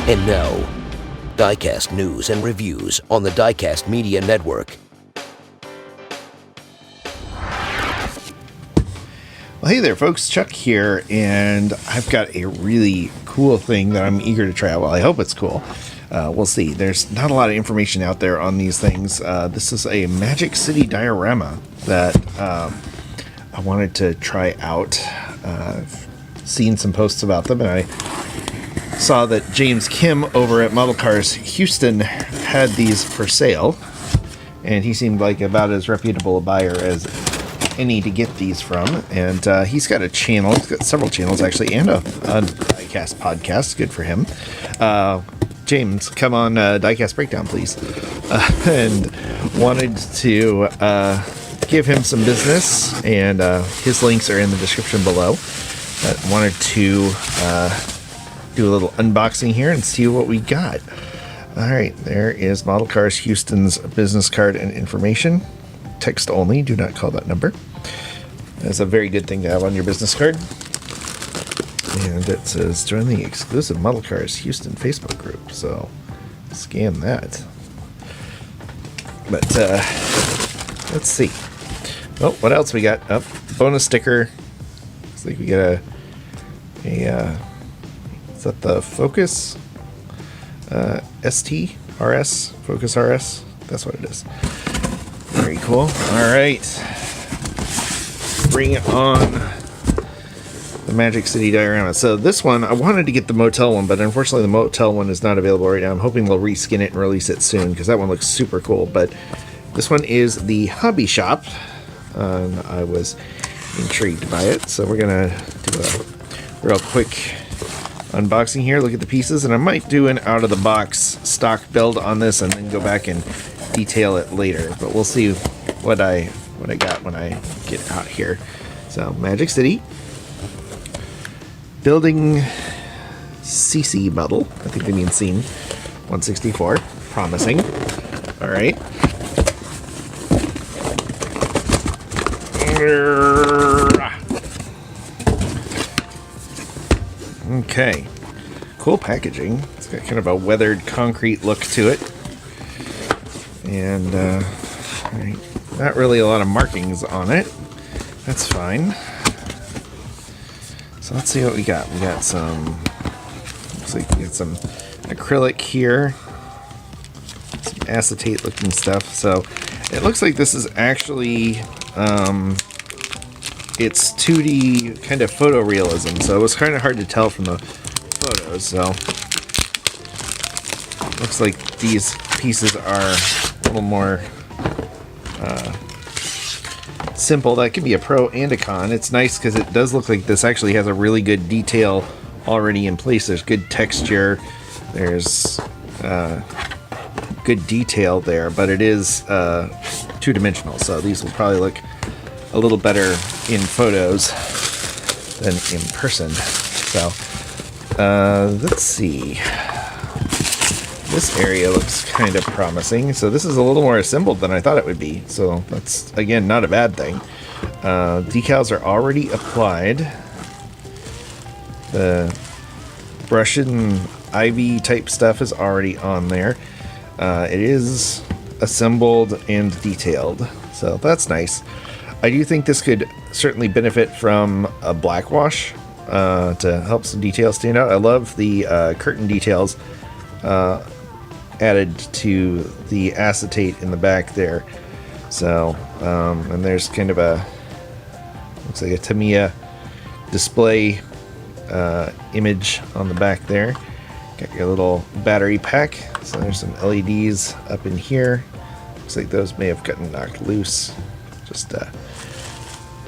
And now, Diecast news and reviews on the Diecast Media Network. Well, hey there, folks. Chuck here, and I've got a really cool thing that I'm eager to try out. Well, I hope it's cool. We'll see. There's not a lot of information out there on these things. This is a Magic City Diorama that I wanted to try out. I've seen some posts about them, and I saw that James Kim over at Model Cars Houston had these for sale, and he seemed like about as reputable a buyer as any to get these from. And he's got a channel. He's got several channels, actually, and a Diecast podcast. Good for him. James, come on Diecast Breakdown, please. And wanted to give him some business, and his links are in the description below. But wanted to do a little unboxing here and see what we got. All right, there is Model Cars Houston's business card and information. Text only, do not call that number. That's a very good thing to have on your business card. And it says, join the exclusive Model Cars Houston Facebook group. So, scan that. But, let's see. Oh, what else we got? Oh, bonus sticker. Looks like we got is that the Focus? ST-RS? Focus RS? That's what it is. Very cool. All right. Bring it on. The Magic City Diorama. So this one, I wanted to get the motel one, but unfortunately the motel one is not available right now. I'm hoping they'll reskin it and release it soon, because that one looks super cool. But this one is the Hobby Shop. I was intrigued by it, so we're going to do a real quick unboxing here, look at the pieces, and I might do an out-of-the-box stock build on this and then go back and detail it later. But we'll see what I got when I get out here. So, Magic City. Building CC model. I think they mean scene 164. Promising. Alright. Okay. Cool packaging. It's got kind of a weathered concrete look to it. And, right, not really a lot of markings on it. That's fine. So let's see what we got. We got some, looks like we got some acrylic here. Some acetate looking stuff. So it looks like this is actually, it's 2D kind of photorealism. So it was kind of hard to tell from the photos. So looks like these pieces are a little more simple. That could be a pro and a con. It's nice because it does look like this actually has a really good detail already in place. There's good texture. There's good detail there, but it is two-dimensional. So these will probably look a little better in photos than in person. So let's see. This area looks kind of promising. So this is a little more assembled than I thought it would be. So that's, again, not a bad thing. Decals are already applied. The brush and ivy type stuff is already on there. It is assembled and detailed. So that's nice. I do think this could certainly benefit from a black wash to help some details stand out. I love the curtain details added to the acetate in the back there. So, and there's kind of a, looks like a Tamiya display image on the back there. Got your little battery pack. So there's some LEDs up in here. Looks like those may have gotten knocked loose. Just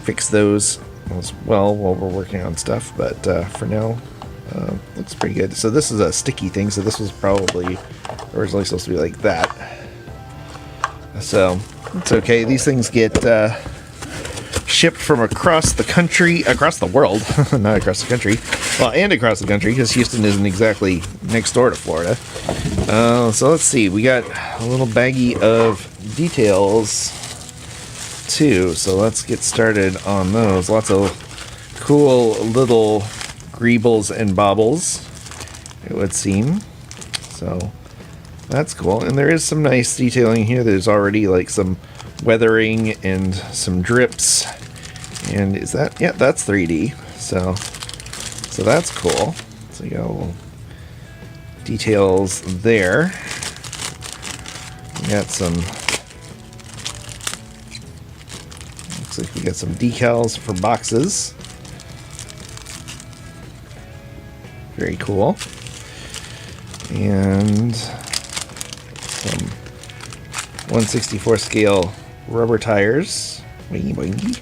fix those as well while we're working on stuff. But for now, looks pretty good. So this is a sticky thing. So this was probably originally supposed to be like that. So it's okay. These things get shipped from across the country, across the world, not across the country. Well, and across the country, because Houston isn't exactly next door to Florida. So let's see. We got a little baggie of details too. So let's get started on those. Lots of cool little greebles and baubles, it would seem. So that's cool. And there is some nice detailing here. There's already like some weathering and some drips. And is that, yeah, that's 3D. So that's cool. So you got a little details there. We got some, looks like we got some decals for boxes. Very cool. And some 1/64 scale rubber tires. Wingy wingy.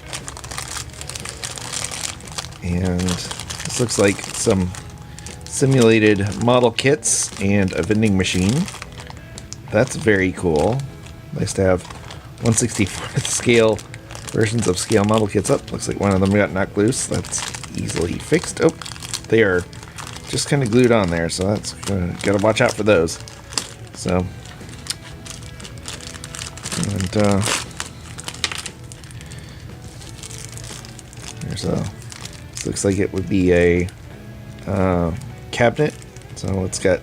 And this looks like some simulated model kits and a vending machine. That's very cool. Nice to have 1/64 scale versions of scale model kits up. Looks like one of them got knocked loose. That's easily fixed. Oh, they are just kind of glued on there, so that's gotta watch out for those. So, and there's a. This looks like it would be a cabinet. So it's got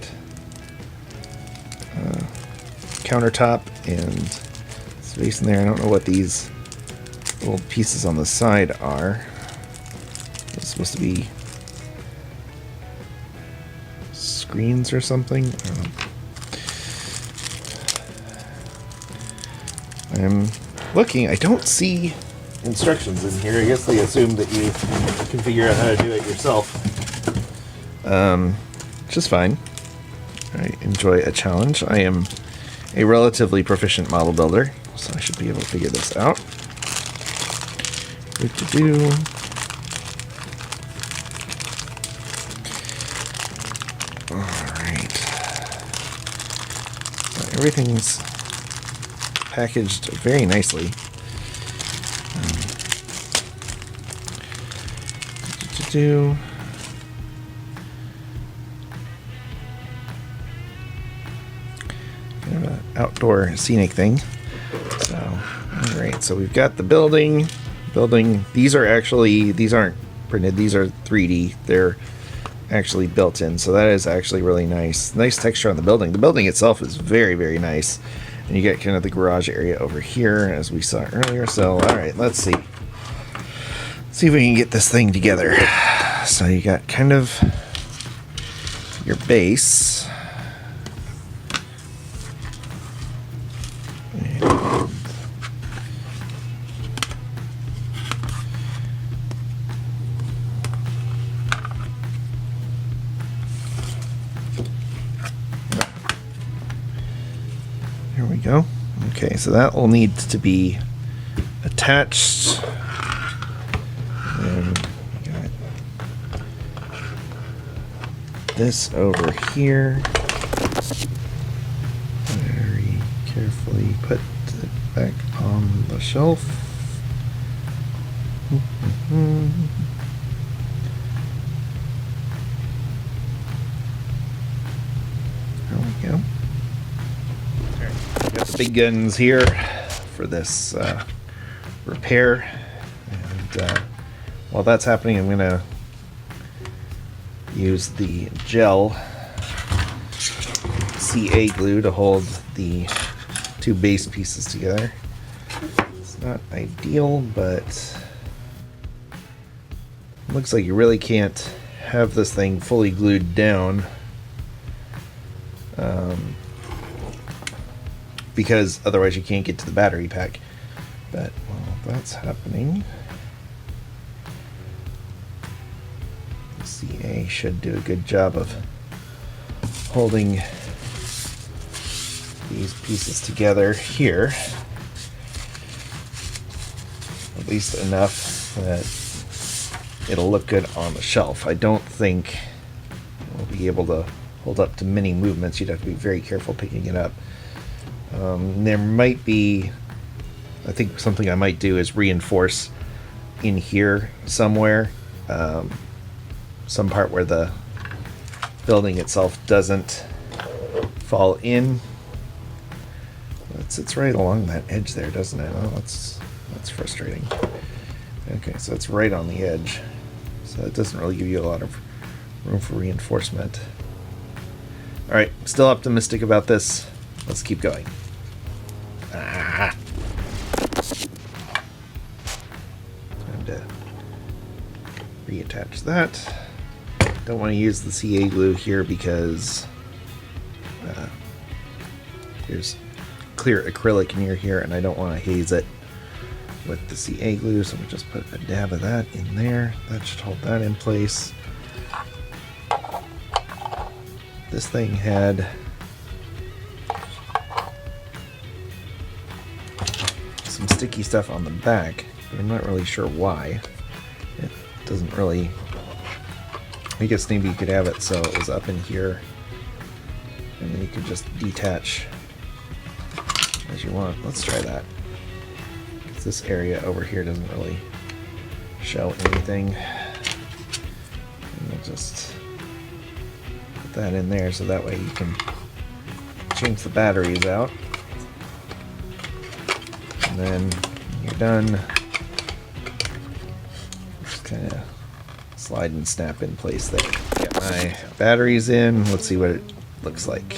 countertop and space in there. I don't know what these little pieces on the side are. It's supposed to be screens or something. I don't know. I'm looking. I don't see instructions in here. I guess they assume that you can figure out how to do it yourself. Which is fine. I enjoy a challenge. I am a relatively proficient model builder, so I should be able to figure this out. Alright. So everything's packaged very nicely. Kind of an outdoor scenic thing. So, alright, so we've got the building. These aren't printed, these are 3D. They're actually built in, so that is actually really nice. Nice texture on the building. The building itself is very, very nice. And you get kind of the garage area over here, as we saw earlier. So, alright, let's see. See if we can get this thing together. So you got kind of your base. Here we go. Okay, so that will need to be attached. And we got this over here. Very carefully put it back on the shelf. There we go. Got the big guns here for this repair, and while that's happening, I'm gonna use the gel CA glue to hold the two base pieces together. It's not ideal, but it looks like you really can't have this thing fully glued down, because otherwise you can't get to the battery pack. But while that's happening, the CA should do a good job of holding these pieces together here, at least enough that it'll look good on the shelf. I don't think we'll be able to hold up to many movements. You'd have to be very careful picking it up. There might be, I think something I might do is reinforce in here somewhere, some part where the building itself doesn't fall in. It sits right along that edge there, doesn't it? Oh, that's frustrating. Okay, so it's right on the edge, so it doesn't really give you a lot of room for reinforcement. Alright, still optimistic about this. Let's keep going. Ah. Time to reattach that. Don't want to use the CA glue here because there's clear acrylic near here and I don't want to haze it with the CA glue, so we'll just put a dab of that in there. That should hold that in place. This thing had some sticky stuff on the back, but I'm not really sure why. It doesn't really... I guess maybe you could have it so it was up in here, and then you could just detach as you want. Let's try that. This area over here doesn't really show anything. And we'll just put that in there so that way you can change the batteries out. And then when you're done, just kind of slide and snap in place there. Get my batteries in. Let's see what it looks like.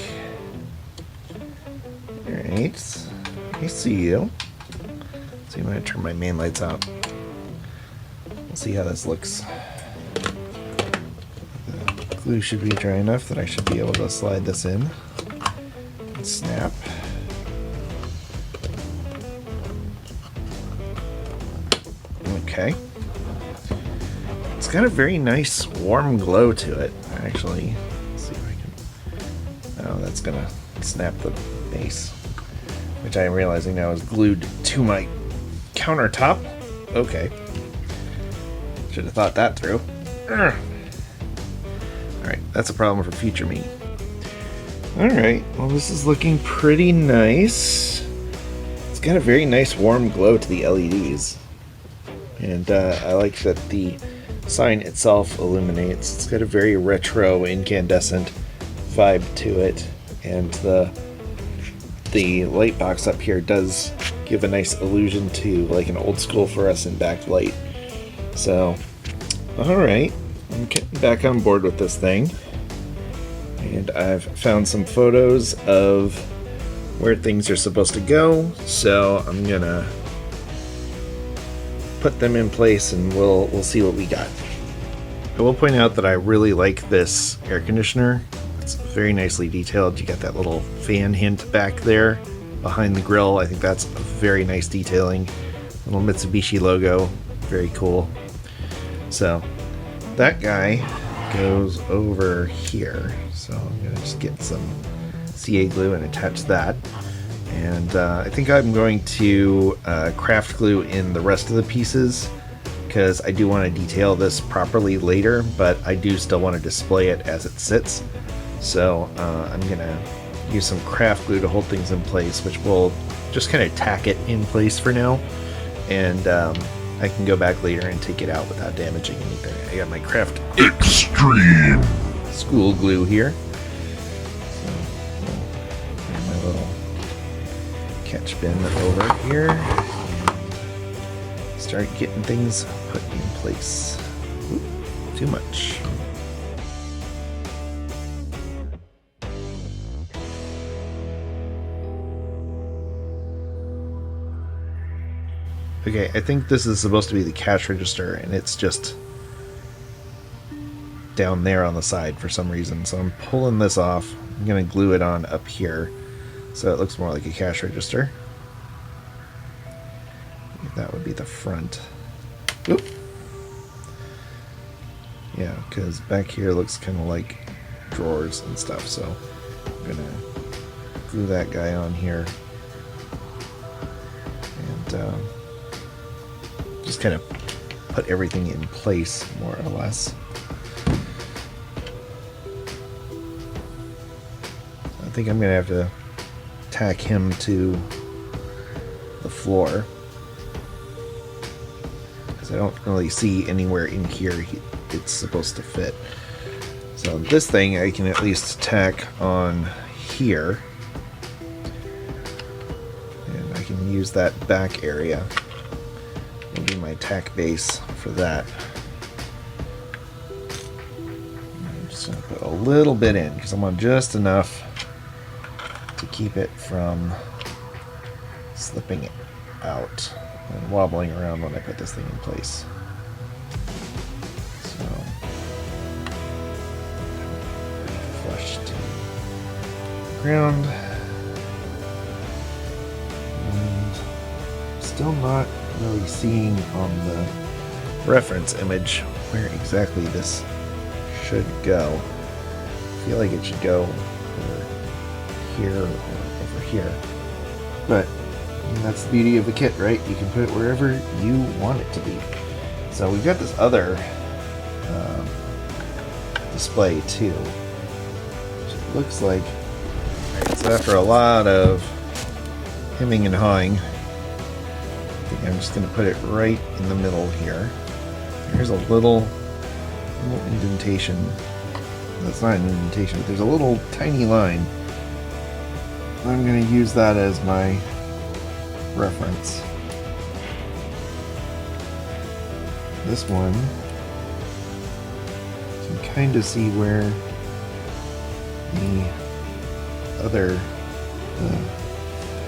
Alright, I see you. So I'm going to turn my main lights out. We'll see how this looks. The glue should be dry enough that I should be able to slide this in and snap. Okay. It's got a very nice warm glow to it, actually. Let's see if I can... Oh, that's going to snap the base, which I am realizing now is glued to my countertop. Okay. Should have thought that through. Alright, that's a problem for future me. Alright, well this is looking pretty nice. It's got a very nice warm glow to the LEDs. And I like that the sign itself illuminates. It's got a very retro incandescent vibe to it. And the light box up here does give a nice illusion to like an old school fluorescent backlight. So, alright, I'm getting back on board with this thing. And I've found some photos of where things are supposed to go, so I'm gonna put them in place and we'll see what we got. I will point out that I really like this air conditioner. It's very nicely detailed. You got that little fan hint back there behind the grill. I think that's a very nice detailing. Little Mitsubishi logo, very cool. So that guy goes over here. So I'm gonna just get some CA glue and attach that. And I think I'm going to craft glue in the rest of the pieces because I do want to detail this properly later, but I do still want to display it as it sits. So I'm gonna use some craft glue to hold things in place, which will just kind of tack it in place for now, and I can go back later and take it out without damaging anything. I got my craft extreme school glue here. So and my little catch bin over here. And start getting things put in place. Ooh, too much. Okay, I think this is supposed to be the cash register, and it's just down there on the side for some reason. So I'm pulling this off. I'm going to glue it on up here so it looks more like a cash register. That would be the front. Oop. Yeah, because back here looks kind of like drawers and stuff. So I'm going to glue that guy on here. And just kind of put everything in place, more or less. I think I'm going to have to tack him to the floor, because I don't really see anywhere in here it's supposed to fit. So this thing I can at least tack on here, and I can use that back area. Will be my tack base for that. I'm just going to put a little bit in because I want just enough to keep it from slipping out and wobbling around when I put this thing in place. So, flush to the ground. And still not really seeing on the reference image where exactly this should go. I feel like it should go over here or over here. But that's the beauty of the kit, right? You can put it wherever you want it to be. So we've got this other display too, which it looks like. Right, so after a lot of hemming and hawing, I think I'm just going to put it right in the middle here. Here's a little indentation. That's not an indentation, but there's a little tiny line. I'm going to use that as my reference. This one, you can kind of see where the other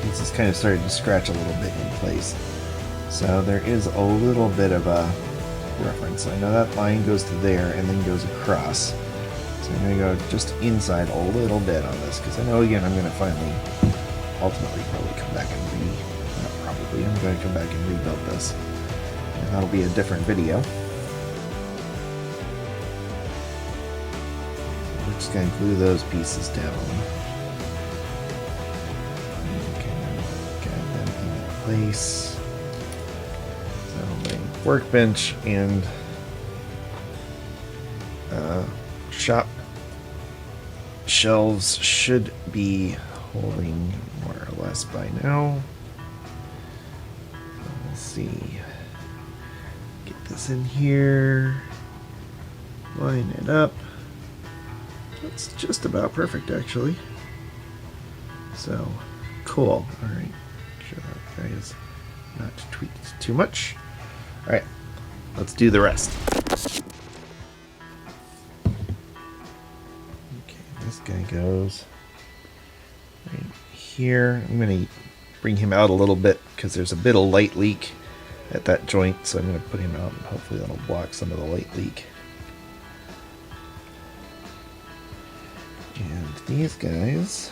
pieces kind of started to scratch a little bit in place. So there is a little bit of a reference. I know that line goes to there and then goes across. So I'm going to go just inside a little bit on this because I know again I'm going to finally ultimately probably come back and I'm going to come back and rebuild this. And that'll be a different video. We're just going to glue those pieces down. Get them in place. So my workbench and shop shelves should be holding more or less by now. Let's see. Get this in here. Line it up. That's just about perfect, actually. So, cool. Alright. Make sure that guy is not tweaked too much. Alright. Let's do the rest. Okay, this guy goes right here. I'm going to bring him out a little bit because there's a bit of light leak at that joint, so I'm going to put him out and hopefully that'll block some of the light leak. And these guys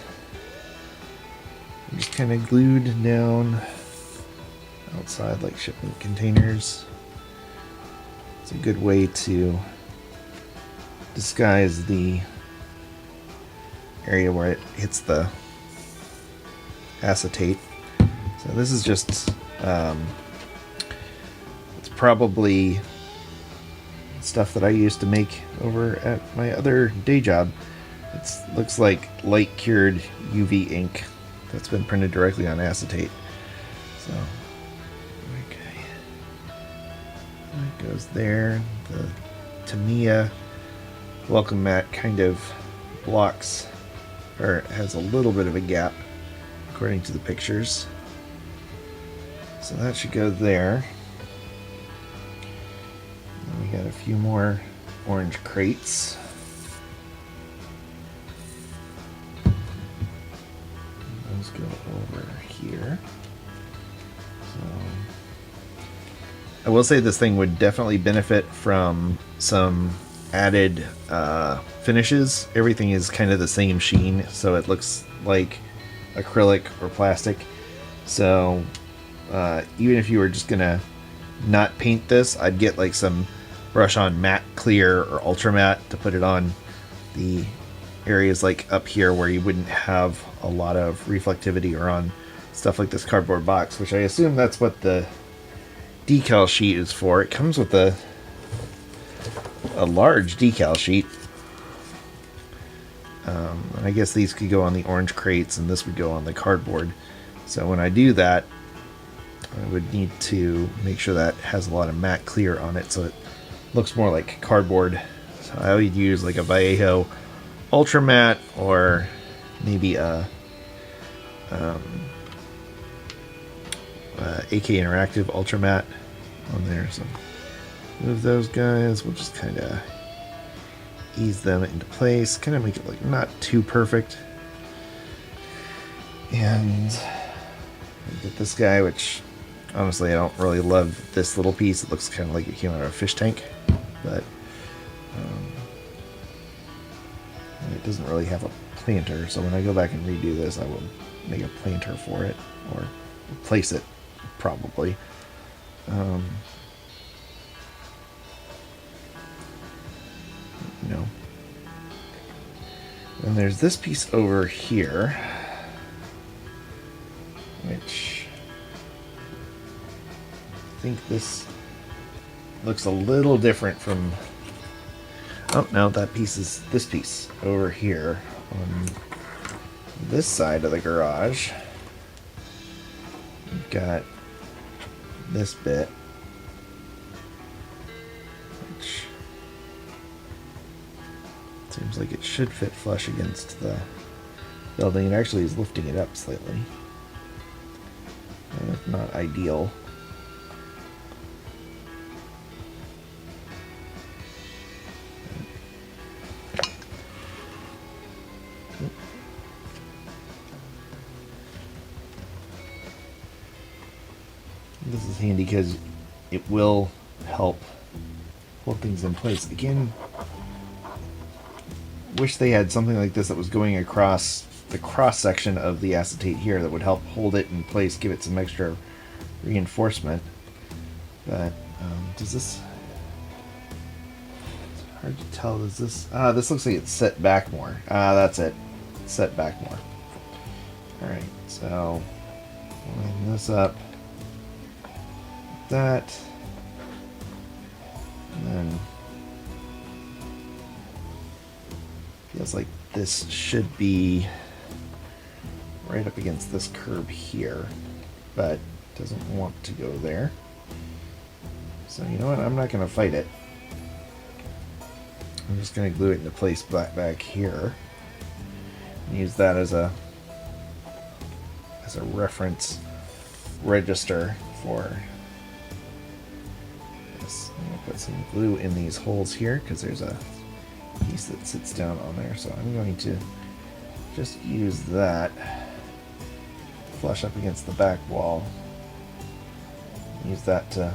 are just kind of glued down outside like shipping containers. It's a good way to disguise the area where it hits the acetate. So this is just, it's probably stuff that I used to make over at my other day job. It looks like light cured UV ink that's been printed directly on acetate. So, okay. That goes there. The Tamiya welcome mat kind of blocks, or has a little bit of a gap according to the pictures. So that should go there. And we got a few more orange crates. Those go over here. So I will say this thing would definitely benefit from some added finishes. Everything is kind of the same sheen, so it looks like acrylic or plastic. So even if you were just gonna not paint this, I'd get like some brush on matte clear or ultra matte to put it on the areas like up here where you wouldn't have a lot of reflectivity, or on stuff like this cardboard box, which I assume that's what the decal sheet is for. It comes with a large decal sheet. And I guess these could go on the orange crates and this would go on the cardboard. So when I do that, I would need to make sure that has a lot of matte clear on it so it looks more like cardboard. So I would use like a Vallejo Ultra Matte, or maybe a AK Interactive Ultra Matte on there. So move those guys. We'll just kind of ease them into place, kind of make it like not too perfect. And get this guy, which honestly I don't really love this little piece. It looks kind of like it came out of a fish tank, but it doesn't really have a planter, so when I go back and redo this, I will make a planter for it, or replace it, probably. No. And there's this piece over here, which I think this looks a little different from... Oh, no, that piece is this piece over here on this side of the garage. We've got this bit, which seems like it should fit flush against the building. It actually is lifting it up slightly. Not ideal. This is handy because it will help hold things in place. Again, wish they had something like this that was going across the cross section of the acetate here that would help hold it in place, give it some extra reinforcement. But does this... It's hard to tell. Does this... this looks like it's set back more. That's it. It's set back more. Alright, so line this up. That, and then feels like this should be right up against this curb here, but doesn't want to go there. So you know what, I'm not going to fight it. I'm just going to glue it into place back here and use that as a reference register for... I'm going to put some glue in these holes here because there's a piece that sits down on there. So I'm going to just use that, flush up against the back wall. Use that to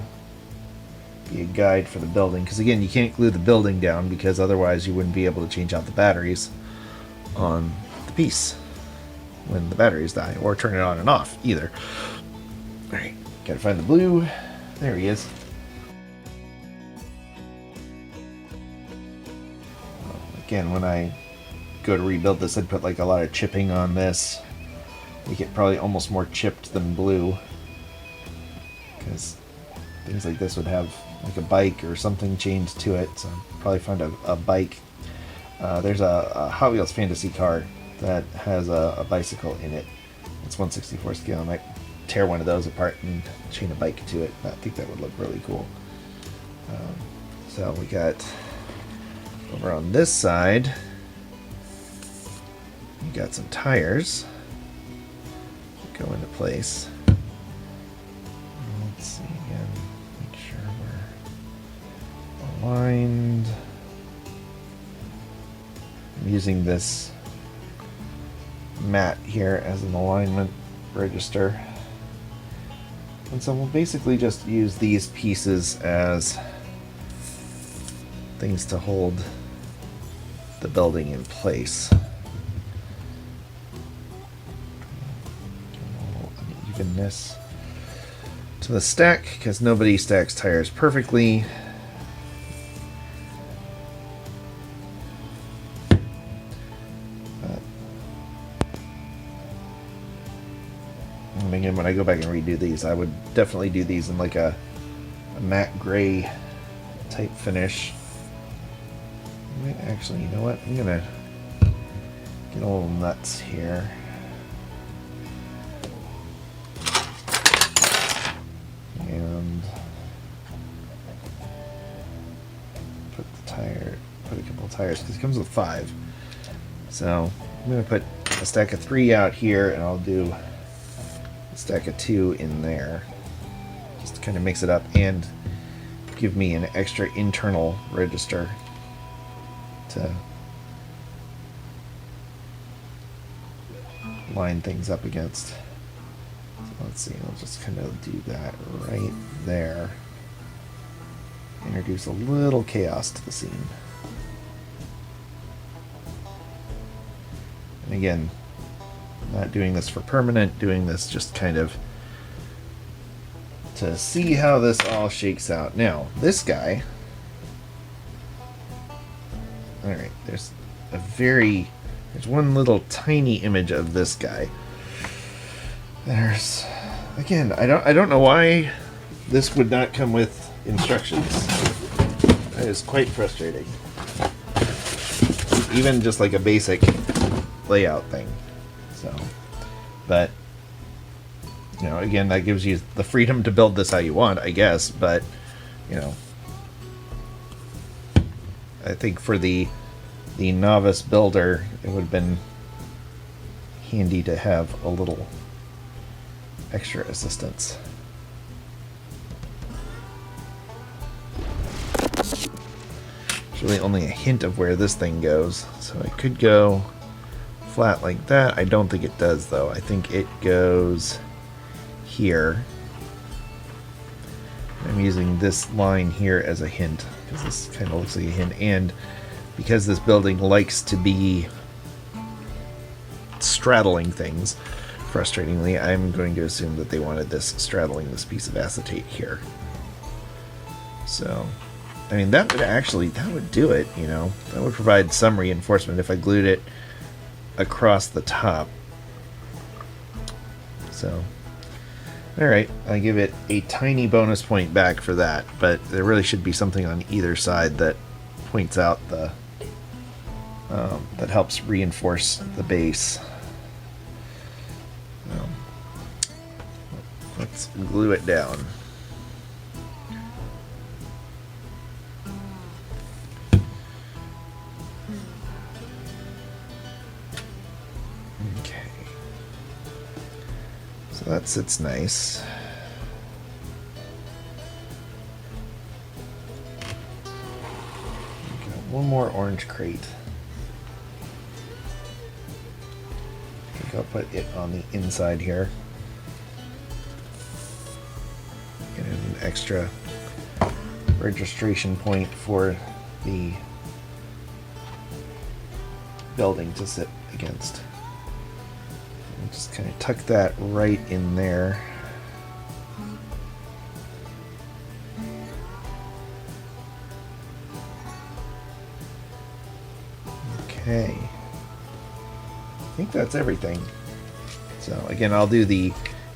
be a guide for the building. Because again, you can't glue the building down because otherwise you wouldn't be able to change out the batteries on the piece when the batteries die, or turn it on and off either. Alright, gotta find the blue. There he is. Again, when I go to rebuild this, I'd put like a lot of chipping on this. Make it probably almost more chipped than blue. Because things like this would have like a bike or something chained to it. So I'd probably find a bike. There's a Hot Wheels fantasy car that has a bicycle in it. It's 1/64 scale. I might tear one of those apart and chain a bike to it. I think that would look really cool. So we got... Over on this side, you got some tires that go into place. Let's see again, make sure we're aligned. I'm using this mat here as an alignment register. And so we'll basically just use these pieces as things to hold the building in place. A little unevenness to the stack because nobody stacks tires perfectly. And again, when I go back and redo these, I would definitely do these in like a matte gray type finish. Actually, you know what? I'm gonna get a little nuts here. And put a couple of tires, because it comes with 5. So I'm gonna put a stack of 3 out here, and I'll do a stack of 2 in there. Just to kind of mix it up and give me an extra internal register. to line things up against. So let's see, I'll just kind of do that right there. Introduce a little chaos to the scene. And again, not doing this for permanent, doing this just kind of to see how this all shakes out. Now, this guy, alright, there's one little tiny image of this guy. There's, again, I don't know why this would not come with instructions. That is quite frustrating. Even just like a basic layout thing. So, but you know, again, that gives you the freedom to build this how you want, I guess. But you know, I think for the novice builder, it would have been handy to have a little extra assistance. There's really only a hint of where this thing goes, so it could go flat like that. I don't think it does, though. I think it goes here. I'm using this line here as a hint, because this kind of looks like a hint, and because this building likes to be straddling things, frustratingly, I'm going to assume that they wanted this straddling this piece of acetate here. So, I mean, that would do it, you know. That would provide some reinforcement if I glued it across the top. So, alright, I give it a tiny bonus point back for that, but there really should be something on either side that points out the that helps reinforce the base. Let's glue it down. Okay. So that sits nice. Got one more orange crate. I think I'll put it on the inside here. Get an extra registration point for the building to sit against. And just kind of tuck that right in there. Okay. I think that's everything. So again, I'll do the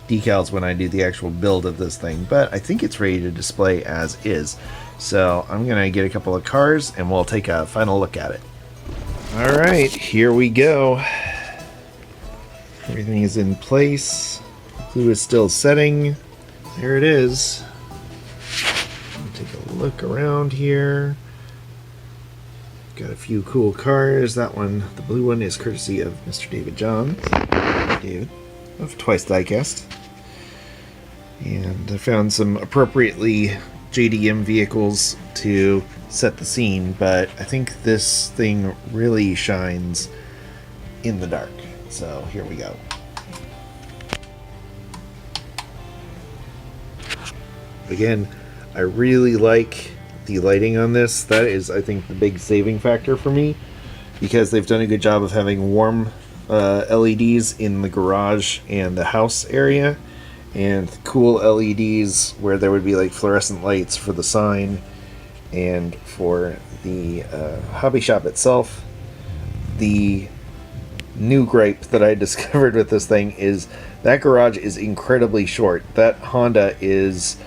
decals when I do the actual build of this thing, but I think it's ready to display as is. So I'm gonna get a couple of cars and we'll take a final look at it. Alright, here we go. Everything is in place. Glue is still setting. There it is. Take a look around here. Got a few cool cars. That one, the blue one, is courtesy of Mr. David Johns. David of Twice Diecast. And I found some appropriately JDM vehicles to set the scene, but I think this thing really shines in the dark. So here we go. Again, I really like the lighting on this. That is, I think, the big saving factor for me, because they've done a good job of having warm LEDs in the garage and the house area, and cool LEDs where there would be like fluorescent lights for the sign and for the hobby shop itself. The new gripe that I discovered with this thing is that garage is incredibly short. That Honda is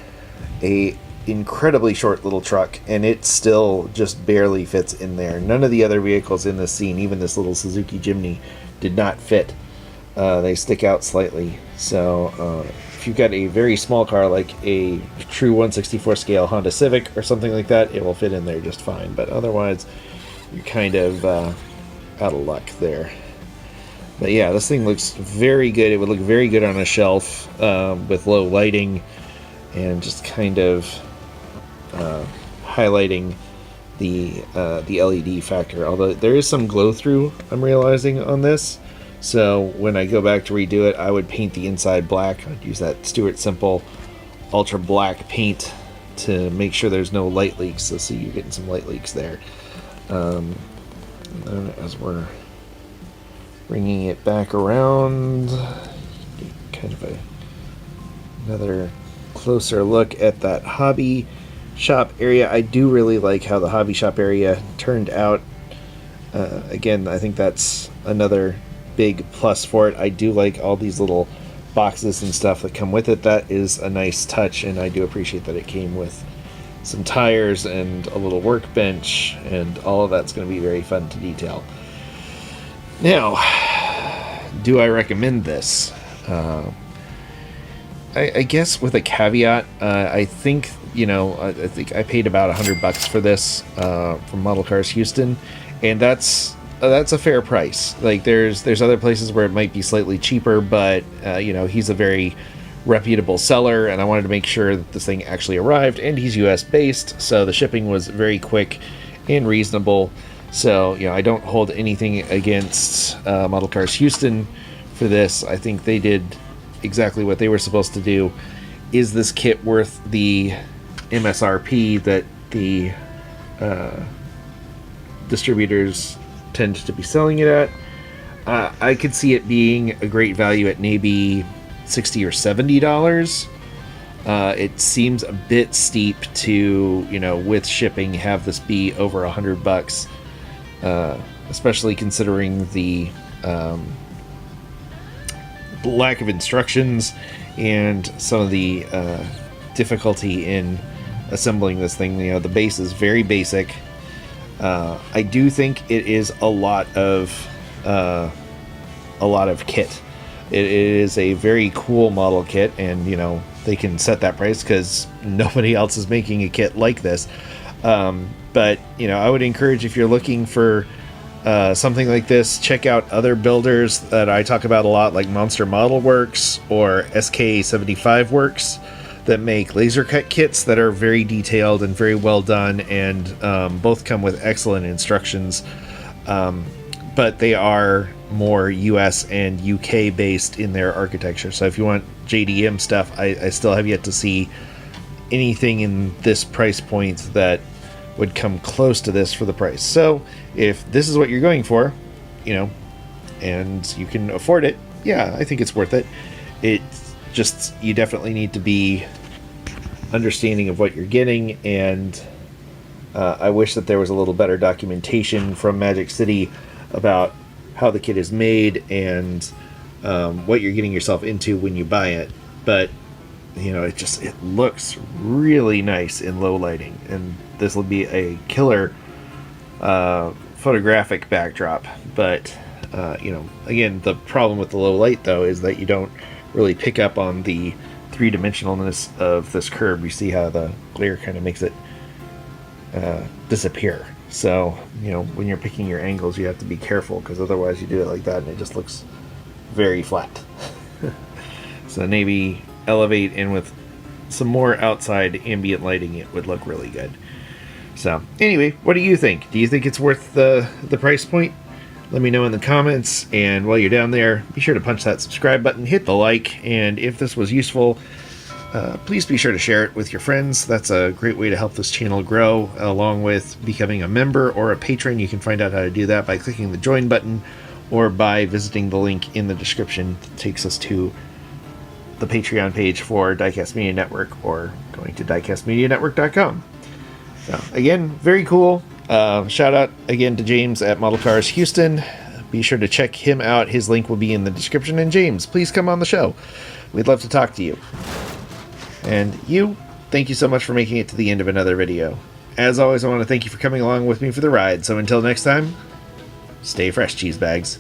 a incredibly short little truck, and it still just barely fits in there. None of the other vehicles in this scene, even this little Suzuki Jimny, did not fit. They stick out slightly. So if you've got a very small car like a true 1/64 scale Honda Civic or something like that, it will fit in there just fine. But otherwise, you're kind of out of luck there. But yeah, this thing looks very good. It would look very good on a shelf with low lighting and just kind of highlighting the LED factor. Although there is some glow through, I'm realizing on this. So when I go back to redo it, I would paint the inside black. I'd use that Stuart Simple ultra black paint to make sure there's no light leaks. So see, you're getting some light leaks there. And then as we're bringing it back around, kind of another closer look at that hobby shop area. I do really like how the hobby shop area turned out. Again, I think that's another big plus for it. I do like all these little boxes and stuff that come with it. That is a nice touch, and I do appreciate that it came with some tires and a little workbench, and all of that's going to be very fun to detail. Now, do I recommend this? I guess with a caveat. I think, I think I paid about $100 for this from Model Cars Houston, and that's a fair price. Like there's other places where it might be slightly cheaper, but he's a very reputable seller, and I wanted to make sure that this thing actually arrived, and he's US based, so the shipping was very quick and reasonable. So I don't hold anything against Model Cars Houston for this. I think they did exactly what they were supposed to do. Is this kit worth the MSRP that the distributors tend to be selling it at? I could see it being a great value at maybe $60 or $70. It seems a bit steep to, with shipping, have this be over $100, especially considering the lack of instructions and some of the difficulty in assembling this thing. The base is very basic. I do think it is a lot of kit. It is a very cool model kit, and they can set that price because nobody else is making a kit like this. But I would encourage, if you're looking for something like this, check out other builders that I talk about a lot, like Monster Model Works or SK75 Works, that make laser cut kits that are very detailed and very well done, and both come with excellent instructions. But they are more US and UK based in their architecture. So if you want JDM stuff, I still have yet to see anything in this price point that would come close to this for the price. So if this is what you're going for, and you can afford it, yeah, I think it's worth it. It's just, you definitely need to be understanding of what you're getting, and I wish that there was a little better documentation from Magic City about how the kit is made and what you're getting yourself into when you buy it. But it looks really nice in low lighting, and this will be a killer photographic backdrop. But again, the problem with the low light though is that you don't really pick up on the three-dimensionalness of this curve. You see how the glare kind of makes it disappear. So when you're picking your angles, you have to be careful, because otherwise you do it like that and it just looks very flat. So maybe elevate in with some more outside ambient lighting, it would look really good. So anyway, what do you think? Do you think it's worth the price point? Let me know in the comments, and while you're down there, be sure to punch that subscribe button, hit the like, and if this was useful, please be sure to share it with your friends. That's a great way to help this channel grow, along with becoming a member or a patron. You can find out how to do that by clicking the join button or by visiting the link in the description that takes us to the Patreon page for Diecast Media Network, or going to diecastmedianetwork.com. So again, very cool. Shout out again to James at Model Cars Houston. Be sure to check him out. His link will be in the description. And James, please come on the show. We'd love to talk to you. And you, thank you so much for making it to the end of another video. As always, I want to thank you for coming along with me for the ride. So until next time, stay fresh, cheese bags.